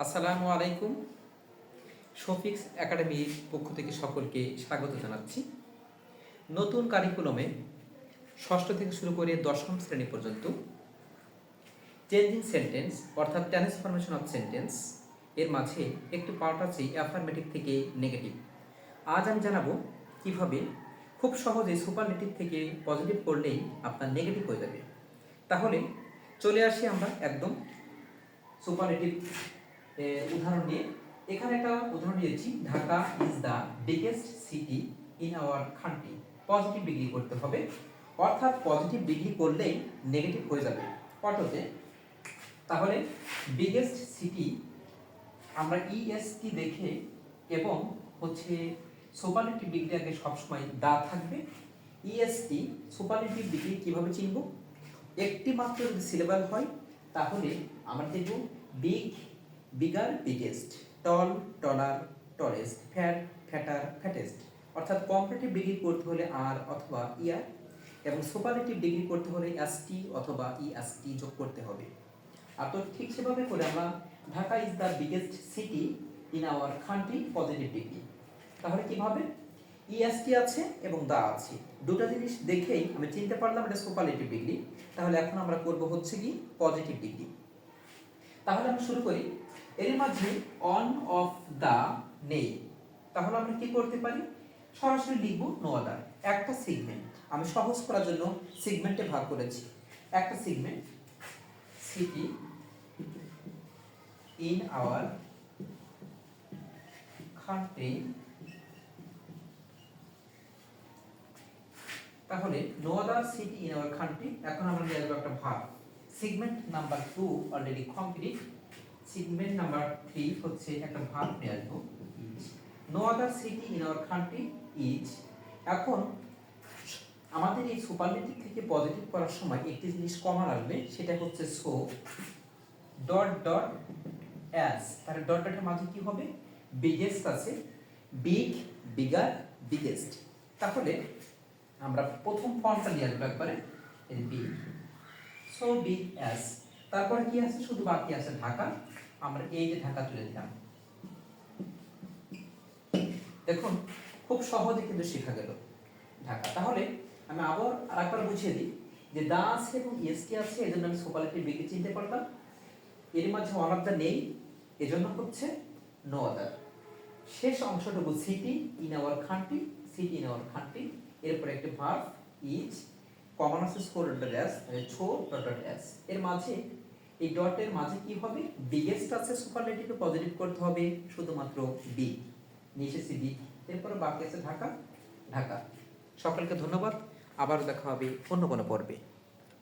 আসসালামু আলাইকুম। শফিক্স একাডেমির পক্ষ থেকে সকলকে স্বাগত জানাচ্ছি। নতুন কারিকুলামে ষষ্ঠ থেকে শুরু করে দশম শ্রেণী পর্যন্ত চেঞ্জিং সেন্টেন্স অর্থাৎ ট্রান্সফরমেশন অফ সেন্টেন্স এর মাঝে একটি পার্ট আছে অ্যাফার্মেটিভ থেকে নেগেটিভ। আজ আমি জানাবো কিভাবে খুব সহজে সুপারলেটিভ থেকে পজিটিভ করলেই আপনার নেগেটিভ হয়ে যাবে। তাহলে চলে আসি আমরা একদম সুপারলেটিভ উদাহরণ নিয়ে। এখানে একটা উদাহরণ দিয়েছি, Dhaka is the biggest city in our country. Positive degree করতে হবে, অর্থাৎ পজিটিভ ডিগ্রি করলেই নেগেটিভ হয়ে যাবে অটোতে। তাহলে বিগেস্ট সিটি আমরা ইএসটি দেখে এবং হচ্ছে সুপারলেটিভ ডিগ্রি আগে সবসময় দা থাকবে। ইএসটি সুপারলেটিভ ডিগ্রি কিভাবে চিনব? একটি মাত্র যদি সিলেবাল হয় তাহলে আমরা দেখব বিগ, বিগার, বিগেস্ট, টল, টলার, টলেস্ট, ফ্যাট, ফ্যাটার, ফ্যাটেস্ট। অর্থাৎ কম্পারেটিভ ডিগ্রি করতে হলে আর অথবা ইয়ার, এবং সুপারলেটিভ ডিগ্রি করতে হলে এসটি অথবা ইএসটি যোগ করতে হবে। আর তো ঠিক সেভাবে করে আমরা Dhaka is the biggest city in our country positive degree. তাহলে কিভাবে? ইএসটি আছে এবং দা আছে, দুটো জিনিস দেখেই আমি চিনতে পারলাম এটা সুপারলেটিভ ডিগ্রি। তাহলে এখন আমরা করব হচ্ছে কি পজিটিভ ডিগ্রি। তাহলে আমরা শুরু করি। এর মাঝে অন অফ দা নেই, তাহলে আমরা কি করতে পারি? সরাসরি লিখব নো আদার। একটা সেগমেন্ট আমি সহজ করার জন্য সেগমেন্টে ভাগ করেছি। একটা segment city in our country, তাহলে no other city in our country. এখন আমরা নিয়ে আসবো একটা ভাগ। Segment number 2 already complete. Segment number 3 হচ্ছে একটা ভাগ নিয়ে আসবো, no other city in our country is. এখন আমাদের এই সুপারলেটিভ থেকে পজিটিভ করার সময় একটি জিনিস কমন আসবে, সেটা হচ্ছে সো ডট ডট অ্যাজ। তাহলে ডট ডটের মাঝে কি হবে? বিগেস্ট আছে, বিগ, বিগার, বিগেস্ট। তাহলে আমরা প্রথম ফর্মটা নিয়ে আসবো একবারে, এই বিগ, সো বিগ অ্যাজ। তারপরে কি আছে? শুধু বাকি আছে ঢাকা। আমরা এই যে ঢাকা তুলে দিলাম। দেখুন খুব সহজে কিন্তু শেখা গেল ঢাকা। তাহলে আমি আবার আরেকবার বুঝিয়ে দিই যে দা আছে এবং এসটি আছে, এজন্য আমি সুপারলেটিভ ডিগ্রি চিনতে পারলাম। এর মাঝে ওয়ান অফ দা নেই, এজন্য হচ্ছে নো আদার। শেষ অংশটুকু city in our country, city in our country. এরপরে একটা ভার্ব ইজ, কমন আছে স্কোর ডট এস, ছো ডট ডট এস। এর মাঝে এই ডটের মাঝে কি হবে? বিগেস্ট আছে, সুপারলেটিভে পজিটিভ করতে হবে শুধুমাত্র বি, নিচে সি বি। এরপরে বাকি আছে ঢাকা, ঢাকা। সকলকে ধন্যবাদ, আবার দেখা হবে অন্য কোনো পর্বে।